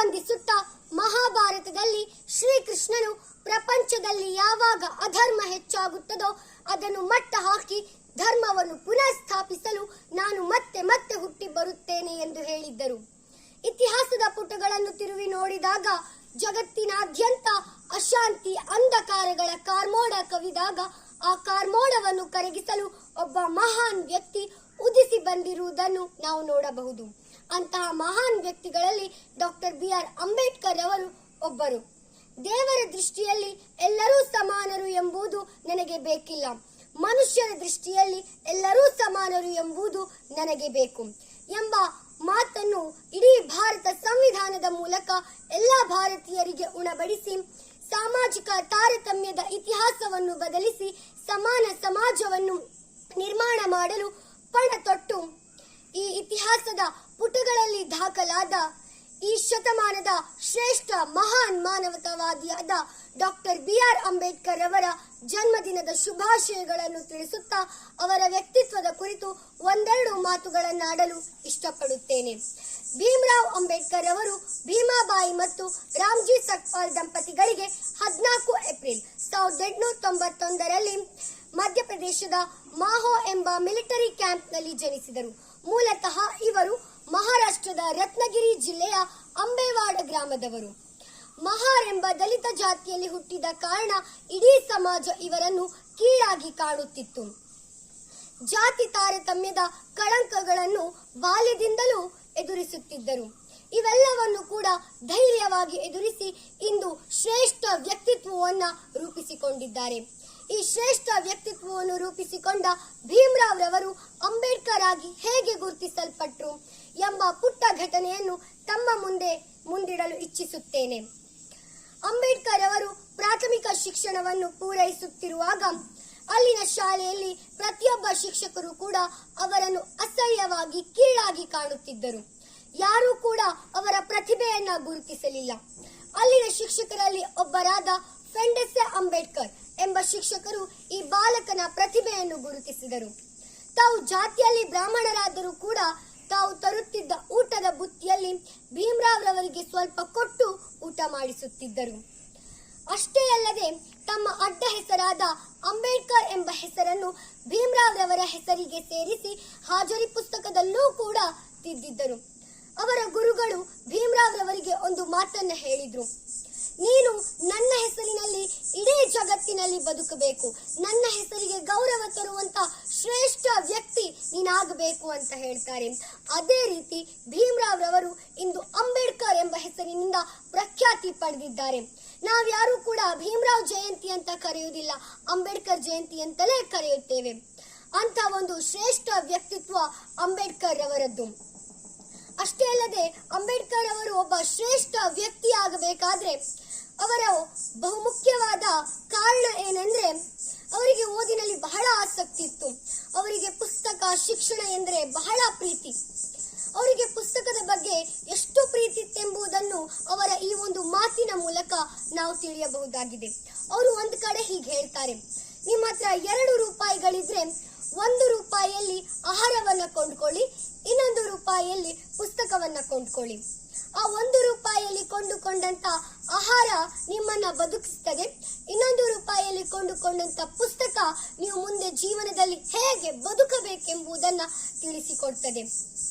ಸಂಬಂಧಿಸುತ್ತಾ ಮಹಾಭಾರತದಲ್ಲಿ ಶ್ರೀಕೃಷ್ಣನು ಪ್ರಪಂಚದಲ್ಲಿ ಯಾವಾಗ ಅಧರ್ಮ ಹೆಚ್ಚಾಗುತ್ತದೋ ಅದನ್ನು ಮಟ್ಟ ಹಾಕಿ ಧರ್ಮವನ್ನು ಪುನಃ ಸ್ಥಾಪಿಸಲು ನಾನು ಮತ್ತೆ ಮತ್ತೆ ಹುಟ್ಟಿ ಬರುತ್ತೇನೆ ಎಂದು ಹೇಳಿದ್ದರು. ಇತಿಹಾಸದ ಪುಟಗಳನ್ನು ತಿರುವಿ ನೋಡಿದಾಗ ಜಗತ್ತಿನಾದ್ಯಂತ ಅಶಾಂತಿ ಅಂಧಕಾರಗಳ ಕಾರ್ಮೋಡ ಕವಿದಾಗ ಆ ಕಾರ್ಮೋಡವನ್ನು ಕರಗಿಸಲು ಒಬ್ಬ ಮಹಾನ್ ವ್ಯಕ್ತಿ ಉದಿಸಿ ಬಂದಿರುವುದನ್ನು ನಾವು ನೋಡಬಹುದು. ಅಂತಹ ಮಹಾನ್ ವ್ಯಕ್ತಿಗಳಲ್ಲಿ ಡಾಕ್ಟರ್ ಬಿ.ಆರ್. ಅಂಬೇಡ್ಕರ್ ಅವರು ಒಬ್ಬರು. ದೇವರ ದೃಷ್ಟಿಯಲ್ಲಿ ಎಲ್ಲರೂ ಸಮಾನರು ಎಂಬುದು ನನಗೆ ಬೇಕಿಲ್ಲ, ಮನುಷ್ಯರ ದೃಷ್ಟಿಯಲ್ಲಿ ಎಲ್ಲರೂ ಸಮಾನರು ಎಂಬುದು ನನಗೆ ಬೇಕು ಎಂಬ ಮಾತನ್ನು ಇಡೀ ಭಾರತ ಸಂವಿಧಾನದ ಮೂಲಕ ಎಲ್ಲ ಭಾರತೀಯರಿಗೆ ಉಣಬಡಿಸಿ ಸಾಮಾಜಿಕ ತಾರತಮ್ಯದ ಇತಿಹಾಸವನ್ನು ಬದಲಿಸಿ ಸಮಾನ ಸಮಾಜವನ್ನು ನಿರ್ಮಾಣ ಮಾಡಲು ಪಣ ತೊಟ್ಟು ಈ ಇತಿಹಾಸದ ಪುಟಗಳಲ್ಲಿ ದಾಖಲಾದ ಈ ಶತಮಾನದ ಶ್ರೇಷ್ಠ ಮಹಾನ್ ಮಾನವತಾವಾದಿಯಾದ ಡಾಕ್ಟರ್ ಬಿ.ಆರ್. ಅಂಬೇಡ್ಕರ್ ಅವರ ಜನ್ಮದಿನದ ಶುಭಾಶಯಗಳನ್ನು ತಿಳಿಸುತ್ತಾ ಅವರ ವ್ಯಕ್ತಿತ್ವದ ಕುರಿತು ಒಂದೆರಡು ಮಾತುಗಳನ್ನಾಡಲು ಇಷ್ಟಪಡುತ್ತೇನೆ. ಭೀಮರಾವ್ ಅಂಬೇಡ್ಕರ್ ಅವರು ಭೀಮಾಬಾಯಿ ಮತ್ತು ರಾಮ್ಜಿ ಸಕ್ಪಾಲ್ ದಂಪತಿಗಳಿಗೆ 14 ಏಪ್ರಿಲ್ 1891ರಲ್ಲಿ ಮಧ್ಯಪ್ರದೇಶದ ಮಾಹೋ ಎಂಬ ಮಿಲಿಟರಿ ಕ್ಯಾಂಪ್ನಲ್ಲಿ ಜನಿಸಿದರು. ಮೂಲತಃ ಇವರು ಮಹಾರಾಷ್ಟ್ರದ ರತ್ನಗಿರಿ ಜಿಲ್ಲೆಯ ಅಂಬೇವಾಡ ಗ್ರಾಮದವರು. ಮಹಾರ್ ಎಂಬ ದಲಿತ ಜಾತಿಯಲ್ಲಿ ಹುಟ್ಟಿದ ಕಾರಣ ಇಡೀ ಸಮಾಜ ಇವರನ್ನು ಕೀಳಾಗಿ ಕಾಣುತ್ತಿತ್ತು. ಜಾತಿ ತಾರತಮ್ಯದ ಕಳಂಕಗಳನ್ನು ಬಾಲ್ಯದಿಂದಲೂ ಎದುರಿಸುತ್ತಿದ್ದರು. ಇವೆಲ್ಲವನ್ನು ಕೂಡ ಧೈರ್ಯವಾಗಿ ಎದುರಿಸಿ ಇಂದು ಶ್ರೇಷ್ಠ ವ್ಯಕ್ತಿತ್ವವನ್ನು ರೂಪಿಸಿಕೊಂಡಿದ್ದಾರೆ. ಈ ಶ್ರೇಷ್ಠ ವ್ಯಕ್ತಿತ್ವವನ್ನು ರೂಪಿಸಿಕೊಂಡ ಭೀಮರಾವ್ ರವರು ಅಂಬೇಡ್ಕರ್ ಆಗಿ ಹೇಗೆ ಗುರುತಿಸಲ್ಪಟ್ಟರು ಎಂಬ ಪುಟ್ಟ ಘಟನೆಯನ್ನು ತಮ್ಮ ಮುಂದಿಡಲು ಇಚ್ಛಿಸುತ್ತೇನೆ. ಅಂಬೇಡ್ಕರ್ ಅವರು ಪ್ರಾಥಮಿಕ ಶಿಕ್ಷಣವನ್ನು ಪೂರೈಸುತ್ತಿರುವಾಗ ಅಲ್ಲಿನ ಶಾಲೆಯಲ್ಲಿ ಪ್ರತಿಯೊಬ್ಬ ಶಿಕ್ಷಕರು ಕೂಡ ಅವರನ್ನು ಅಸಹ್ಯವಾಗಿ ಕೀಳಾಗಿ ಕಾಣುತ್ತಿದ್ದರು. ಯಾರೂ ಕೂಡ ಅವರ ಪ್ರತಿಭೆಯನ್ನ ಗುರುತಿಸಲಿಲ್ಲ. ಅಲ್ಲಿನ ಶಿಕ್ಷಕರಲ್ಲಿ ಒಬ್ಬರಾದ ಫೆಂಡೆಸೆ ಅಂಬೇಡ್ಕರ್ ಎಂಬ ಶಿಕ್ಷಕರು ಈ ಬಾಲಕನ ಪ್ರತಿಭೆಯನ್ನು ಗುರುತಿಸಿದರು. ತಾವು ಜಾತಿಯಲ್ಲಿ ಬ್ರಾಹ್ಮಣರಾದರೂ ಕೂಡ ತಾವು ತರುತ್ತಿದ್ದ ಊಟದ ಬುತ್ತಿಯಲ್ಲಿ ಭೀಮರಾವ್ ರವರಿಗೆ ಸ್ವಲ್ಪ ಕೊಟ್ಟು ಊಟ ಮಾಡಿಸುತ್ತಿದ್ದರು. ಅಷ್ಟೇ ಅಲ್ಲದೆ ತಮ್ಮ ಅಡ್ಡ ಹೆಸರಾದ ಅಂಬೇಡ್ಕರ್ ಎಂಬ ಹೆಸರನ್ನು ಭೀಮರಾವ್ ರವರ ಹೆಸರಿಗೆ ಸೇರಿಸಿ ಹಾಜರಿ ಪುಸ್ತಕದಲ್ಲೂ ಕೂಡ ತಿದ್ದಿದ್ದರು. ಅವರ ಗುರುಗಳು ಭೀಮರಾವ್ ರವರಿಗೆ ಒಂದು ಮಾತನ್ನ ಹೇಳಿದ್ರು, ನೀನು ನನ್ನ ಹೆಸರಿನಲ್ಲಿ ಇಡೀ ಜಗತ್ತಿನಲ್ಲಿ ಬದುಕಬೇಕು, ನನ್ನ ಹೆಸರಿಗೆ ಗೌರವ ತರುವಂತ ಶ್ರೇಷ್ಠ ವ್ಯಕ್ತಿ ನೀನಾಗಬೇಕು ಅಂತ ಹೇಳ್ತಾರೆ. ಅದೇ ರೀತಿ ಭೀಮರಾವ್ ರವರು ಇಂದು ಅಂಬೇಡ್ಕರ್ ಎಂಬ ಹೆಸರಿನಿಂದ ಪ್ರಖ್ಯಾತಿ ಪಡೆದಿದ್ದಾರೆ. ನಾವ್ಯಾರೂ ಕೂಡ ಭೀಮರಾವ್ ಜಯಂತಿ ಅಂತ ಕರೆಯುವುದಿಲ್ಲ, ಅಂಬೇಡ್ಕರ್ ಜಯಂತಿ ಅಂತಲೇ ಕರೆಯುತ್ತೇವೆ. ಅಂತ ಒಂದು ಶ್ರೇಷ್ಠ ವ್ಯಕ್ತಿತ್ವ ಅಂಬೇಡ್ಕರ್ ರವರದ್ದು. ಅಷ್ಟೇ ಅಲ್ಲದೆ ಅಂಬೇಡ್ಕರ್ ಅವರು ಒಬ್ಬ ಶ್ರೇಷ್ಠ ವ್ಯಕ್ತಿ ಆಗಬೇಕಾದ್ರೆ ಅವರ ಬಹುಮುಖ್ಯವಾದ ಕಾರಣ ಏನಂದ್ರೆ ಅವರಿಗೆ ಓದಿನಲ್ಲಿ ಬಹಳ ಆಸಕ್ತಿ ಇತ್ತು. ಅವರಿಗೆ ಪುಸ್ತಕ ಶಿಕ್ಷಣ ಎಂದರೆ ಬಹಳ ಪ್ರೀತಿ. ಅವರಿಗೆ ಪುಸ್ತಕದ ಬಗ್ಗೆ ಎಷ್ಟು ಪ್ರೀತಿ ಇತ್ತೆಂಬುದನ್ನು ಅವರ ಈ ಒಂದು ಮಾತಿನ ಮೂಲಕ ನಾವು ತಿಳಿಯಬಹುದಾಗಿದೆ. ಅವರು ಒಂದು ಕಡೆ ಹೀಗೆ ಹೇಳ್ತಾರೆ, ನಿಮ್ಮ ಹತ್ರ 2 ರೂಪಾಯಿಗಳಿದ್ರೆ 1 ರೂಪಾಯಿಯಲ್ಲಿ ಆಹಾರವನ್ನ ಕೊಂಡ್ಕೊಳ್ಳಿ, ಇನ್ನೊಂದು ರೂಪಾಯಿಯಲ್ಲಿ ಪುಸ್ತಕವನ್ನ ಕೊಂಡ್ಕೊಳ್ಳಿ. ಆ 1 ರೂಪಾಯಿಯಲ್ಲಿ ಕೊಂಡುಕೊಂಡಂತ ಆಹಾರ ನಿಮ್ಮನ್ನ ಬದುಕಿಸ್ತದೆ, ಇನ್ನೊಂದು ರೂಪಾಯಿಯಲ್ಲಿ ಕೊಂಡುಕೊಂಡಂತ ಪುಸ್ತಕ ನೀವು ಮುಂದೆ ಜೀವನದಲ್ಲಿ ಹೇಗೆ ಬದುಕಬೇಕೆಂಬುದನ್ನ ತಿಳಿಸಿಕೊಡ್ತದೆ.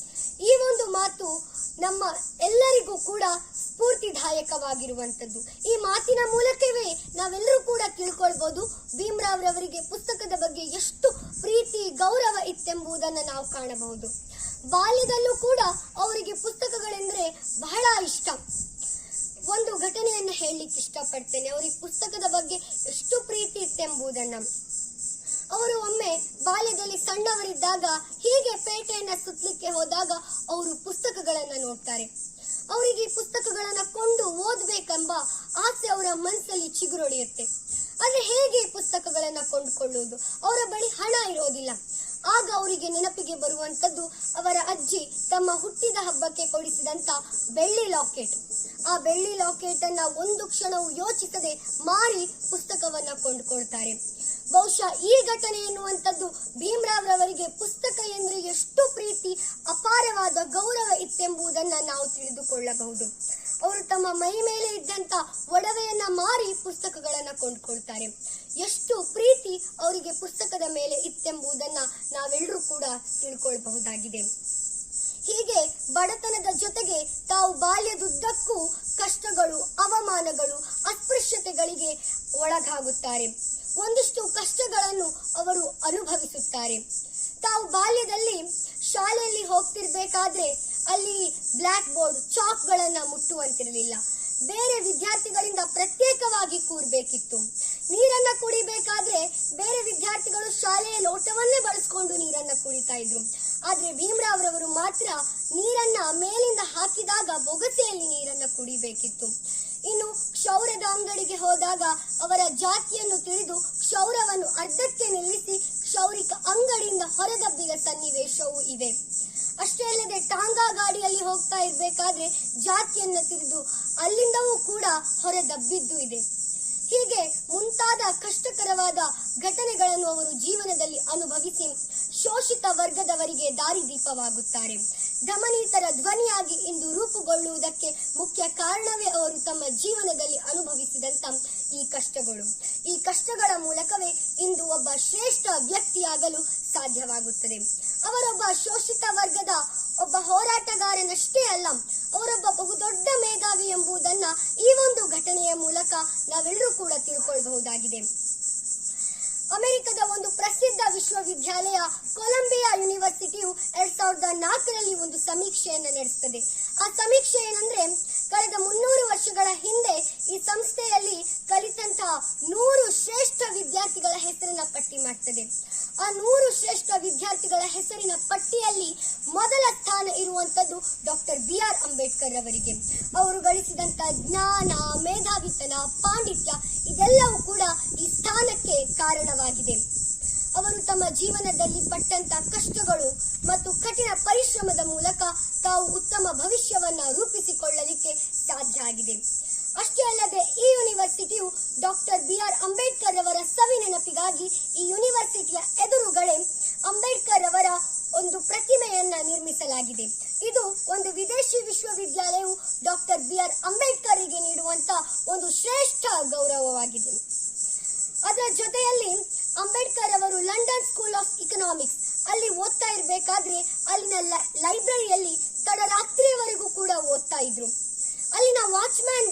ಈ ಒಂದು ಮಾತು ನಮ್ಮ ಎಲ್ಲರಿಗೂ ಕೂಡ ಸ್ಫೂರ್ತಿದಾಯಕವಾಗಿರುವಂತದ್ದು. ಈ ಮಾತಿನ ಮೂಲಕವೇ ನಾವೆಲ್ಲರೂ ಕೂಡ ತಿಳ್ಕೊಳ್ಬಹುದು ಭೀಮರಾವ್ ರವರಿಗೆ ಪುಸ್ತಕದ ಬಗ್ಗೆ ಎಷ್ಟು ಪ್ರೀತಿ ಗೌರವ ಇತ್ತೆಂಬುದನ್ನು ನಾವು ಕಾಣಬಹುದು. ಬಾಲ್ಯದಲ್ಲೂ ಕೂಡ ಅವರಿಗೆ ಪುಸ್ತಕಗಳೆಂದರೆ ಬಹಳ ಇಷ್ಟ. ಒಂದು ಘಟನೆಯನ್ನು ಹೇಳಲಿಕ್ಕೆ ಇಷ್ಟಪಡ್ತೇನೆ, ಅವರಿಗೆ ಪುಸ್ತಕದ ಬಗ್ಗೆ ಎಷ್ಟು ಪ್ರೀತಿ ಇತ್ತೆಂಬುದನ್ನು. ಅವರು ಒಮ್ಮೆ ಬಾಲ್ಯದಲ್ಲಿ ಸಣ್ಣವರಿದ್ದಾಗ ಹೀಗೆ ಪೇಟೆಯನ್ನ ಸುತ್ತಲಿಕ್ಕೆ ಹೋದಾಗ ಅವರು ಪುಸ್ತಕಗಳನ್ನ ನೋಡ್ತಾರೆ. ಅವರಿಗೆ ಈ ಪುಸ್ತಕಗಳನ್ನ ಕೊಂಡು ಓದಬೇಕೆಂಬ ಆಸೆ ಅವರ ಮನಸ್ಸಲ್ಲಿ ಚಿಗುರೊಡೆಯುತ್ತೆ. ಆದ್ರೆ ಹೇಗೆ ಪುಸ್ತಕಗಳನ್ನ ಕೊಂಡುಕೊಳ್ಳುವುದು? ಅವರ ಬಳಿ ಹಣ ಇರೋದಿಲ್ಲ. ಆಗ ಅವರಿಗೆ ನೆನಪಿಗೆ ಬರುವಂತದ್ದು ಅವರ ಅಜ್ಜಿ ತಮ್ಮ ಹುಟ್ಟಿದ ಹಬ್ಬಕ್ಕೆ ಕೊಡಿಸಿದಂತ ಬೆಳ್ಳಿ ಲಾಕೆಟ್. ಆ ಬೆಳ್ಳಿ ಲಾಕೆಟ್ ಅನ್ನ ಒಂದು ಕ್ಷಣವೂ ಯೋಚಿಸದೆ ಮಾರಿ ಪುಸ್ತಕವನ್ನ ಕೊಂಡುಕೊಳ್ತಾರೆ. ಬಹುಶಃ ಈ ಘಟನೆ ಎನ್ನುವಂಥದ್ದು ಭೀಮರಾವ್ ರವರಿಗೆ ಪುಸ್ತಕ ಎಂದ್ರೆ ಎಷ್ಟು ಪ್ರೀತಿ, ಅಪಾರವಾದ ಗೌರವ ಇತ್ತೆಂಬುದನ್ನ ನಾವು ತಿಳಿದುಕೊಳ್ಳಬಹುದು. ಅವರು ತಮ್ಮ ಮೈ ಮೇಲೆ ಇದ್ದಂತ ಒಡವೆಯನ್ನ ಮಾರಿ ಪುಸ್ತಕಗಳನ್ನ ಕೊಂಡ್ಕೊಳ್ತಾರೆ. ಎಷ್ಟು ಪ್ರೀತಿ ಅವರಿಗೆ ಪುಸ್ತಕದ ಮೇಲೆ ಇತ್ತೆಂಬುದನ್ನ ನಾವೆಲ್ಲರೂ ಕೂಡ ತಿಳ್ಕೊಳ್ಬಹುದಾಗಿದೆ. ಹೀಗೆ ಬಡತನದ ಜೊತೆಗೆ ತಾವು ಬಾಲ್ಯದುದ್ದಕ್ಕೂ ಕಷ್ಟಗಳು, ಅವಮಾನಗಳು, ಅಸ್ಪೃಶ್ಯತೆಗಳಿಗೆ ಒಳಗಾಗುತ್ತಾರೆ. ಒಂದಿಷ್ಟು ಕಷ್ಟಗಳನ್ನು ಅವರು ಅನುಭವಿಸುತ್ತಾರೆ. ತಾವು ಬಾಲ್ಯದಲ್ಲಿ ಶಾಲೆಯಲ್ಲಿ ಹೋಗ್ತಿರ್ಬೇಕಾದ್ರೆ ಅಲ್ಲಿ ಬ್ಲಾಕ್ ಬೋರ್ಡ್, ಚಾಕ್ಗಳನ್ನ ಮುಟ್ಟುವಂತಿರಲಿಲ್ಲ. ಬೇರೆ ವಿದ್ಯಾರ್ಥಿಗಳಿಂದ ಪ್ರತ್ಯೇಕವಾಗಿ ಕೂರ್ಬೇಕಿತ್ತು. ನೀರನ್ನ ಕುಡಿಬೇಕಾದ್ರೆ ಬೇರೆ ವಿದ್ಯಾರ್ಥಿಗಳು ಶಾಲೆಯ ಲೋಟವನ್ನೇ ಬಳಸ್ಕೊಂಡು ನೀರನ್ನ ಕುಡಿತಾ ಇದ್ರು. ಆದ್ರೆ ಭೀಮರಾವ್ರವರು ಮಾತ್ರ ನೀರನ್ನ ಮೇಲಿಂದ ಹಾಕಿದಾಗ ಬೊಗಸೆಯಲ್ಲಿ ನೀರನ್ನ ಕುಡಿಬೇಕಿತ್ತು. ಇನ್ನು ಕ್ಷೌರದ ಅಂಗಡಿಗೆ ಹೋದಾಗ ಅವರ ಜಾತಿಯನ್ನು ತಿಳಿದು ಕ್ಷೌರವನ್ನು ಅರ್ಧಕ್ಕೆ ನಿಲ್ಲಿಸಿ ಕ್ಷೌರಿಕ ಅಂಗಡಿಯಿಂದ ಹೊರದಬ್ಬಿದ ಸನ್ನಿವೇಶವೂ ಇದೆ. ಅಷ್ಟೇ ಅಲ್ಲದೆ ಟಾಂಗಾ ಗಾಡಿಯಲ್ಲಿ ಹೋಗ್ತಾ ಇರ್ಬೇಕಾದ್ರೆ ಜಾತಿಯನ್ನ ತಿಳಿದು ಅಲ್ಲಿಂದವೂ ಕೂಡ ಹೊರದಬ್ಬಿದ್ದು ಇದೆ. ಹೀಗೆ ಮುಂತಾದ ಕಷ್ಟಕರವಾದ ಘಟನೆಗಳನ್ನು ಅವರು ಜೀವನದಲ್ಲಿ ಅನುಭವಿಸಿ ಶೋಷಿತ ವರ್ಗದವರಿಗೆ ದಾರಿದೀಪವಾಗುತ್ತಾರೆ. ದಮನೀತರ ಧ್ವನಿಯಾಗಿ ಇಂದು ರೂಪುಗೊಳ್ಳುವುದಕ್ಕೆ ಮುಖ್ಯ ಕಾರಣವೇ ಅವರು ತಮ್ಮ ಜೀವನದಲ್ಲಿ ಅನುಭವಿಸಿದಂತ ಈ ಕಷ್ಟಗಳು. ಈ ಕಷ್ಟಗಳ ಮೂಲಕವೇ ಇಂದು ಒಬ್ಬ ಶ್ರೇಷ್ಠ ವ್ಯಕ್ತಿಯಾಗಲು ಸಾಧ್ಯವಾಗುತ್ತದೆ. ಅವರೊಬ್ಬ ಶೋಷಿತ ವರ್ಗದ ಒಬ್ಬ ಹೋರಾಟಗಾರನಷ್ಟೇ ಅಲ್ಲ, ಅವರೊಬ್ಬ ಬಹುದೊಡ್ಡ ಮೇಧಾವಿ ಎಂಬುದನ್ನ ಈ ಒಂದು ಘಟನೆಯ ಮೂಲಕ ನಾವೆಲ್ಲರೂ ಕೂಡ ತಿಳ್ಕೊಳ್ಬಹುದಾಗಿದೆ. ಅಮೆರಿಕದ ಒಂದು ಪ್ರಸಿದ್ಧ ವಿಶ್ವವಿದ್ಯಾಲಯ ಕೊಲಂಬಿಯಾ ಯೂನಿವರ್ಸಿಟಿಯು 2004ರಲ್ಲಿ ಒಂದು ಸಮೀಕ್ಷೆಯನ್ನು ನಡೆಸುತ್ತದೆ. ಆ ಸಮೀಕ್ಷೆ ಏನಂದ್ರೆ, ಕಳೆದ 300 ವರ್ಷಗಳ ಹಿಂದೆ ಈ ಸಂಸ್ಥೆಯಲ್ಲಿ ಕಲಿತಂತಹ 100 ಶ್ರೇಷ್ಠ ವಿದ್ಯಾರ್ಥಿಗಳ ಹೆಸರನ್ನ ಪಟ್ಟಿ ಮಾಡ್ತದೆ. ಆ 100 ಶ್ರೇಷ್ಠ ವಿದ್ಯಾರ್ಥಿಗಳ ಹೆಸರಿನ ಪಟ್ಟಿಯಲ್ಲಿ ಮೊದಲ ಸ್ಥಾನ ಇರುವಂತದ್ದು ಡಾಕ್ಟರ್ BR ಅಂಬೇಡ್ಕರ್ ಅವರಿಗೆ. ಅವರು ಗಳಿಸಿದಂತ ಜ್ಞಾನ, ಮೇಧಾವಿತನ, ಪಾಂಡಿತ್ಯ ಇದೆಲ್ಲವೂ ಕೂಡ ಈ ಸ್ಥಾನಕ್ಕೆ ಕಾರಣವಾಗಿದೆ. ಅವರು ತಮ್ಮ ಜೀವನದಲ್ಲಿ ಪಟ್ಟಂತ ಕಷ್ಟಗಳು ಮತ್ತು ಕಠಿಣ ಪರಿಶ್ರಮದ ಮೂಲಕ ತಾವು ಉತ್ತಮ ಭವಿಷ್ಯವನ್ನ ರೂಪಿಸಿಕೊಳ್ಳಲಿಕ್ಕೆ ಸಾಧ್ಯ ಆಗಿದೆ. ಅಷ್ಟೇ ಅಲ್ಲದೆ ಈ ಯೂನಿವರ್ಸಿಟಿಯು ಡಾಕ್ಟರ್ BR ಅಂಬೇಡ್ಕರ್ ಅವರ ಸವಿ ನೆನಪಿಗಾಗಿ ಈ ಯೂನಿವರ್ಸಿಟಿಯ ಎದುರುಗಡೆ ಅಂಬೇಡ್ಕರ್ ಅವರ ಒಂದು ಪ್ರತಿಮೆಯನ್ನ ನಿರ್ಮಿಸಲಾಗಿದೆ. ಇದು ಒಂದು ವಿದೇಶಿ ವಿಶ್ವವಿದ್ಯಾಲಯವು ಡಾಕ್ಟರ್ BR ಅಂಬೇಡ್ಕರ್ಗೆ ನೀಡುವಂತ ಒಂದು ಶ್ರೇಷ್ಠ ಗೌರವವಾಗಿದೆ. ಅದರ ಜೊತೆಯಲ್ಲಿ ಅಂಬೇಡ್ಕರ್ ಅವರು ಲಂಡನ್ ಸ್ಕೂಲ್ ಆಫ್ ಇಕನಾಮಿಕ್ಸ್ ಅಲ್ಲಿ ಓದ್ತಾ ಇರಬೇಕಾದ್ರೆ ಅಲ್ಲಿನ ಲೈಬ್ರರಿಯಲ್ಲಿ ತಡರಾತ್ರಿಯವರೆಗೂ ಕೂಡ ಓದ್ತಾ ಇದ್ರು. ಅಲ್ಲಿನ ವಾಚ್ಮ್ಯಾನ್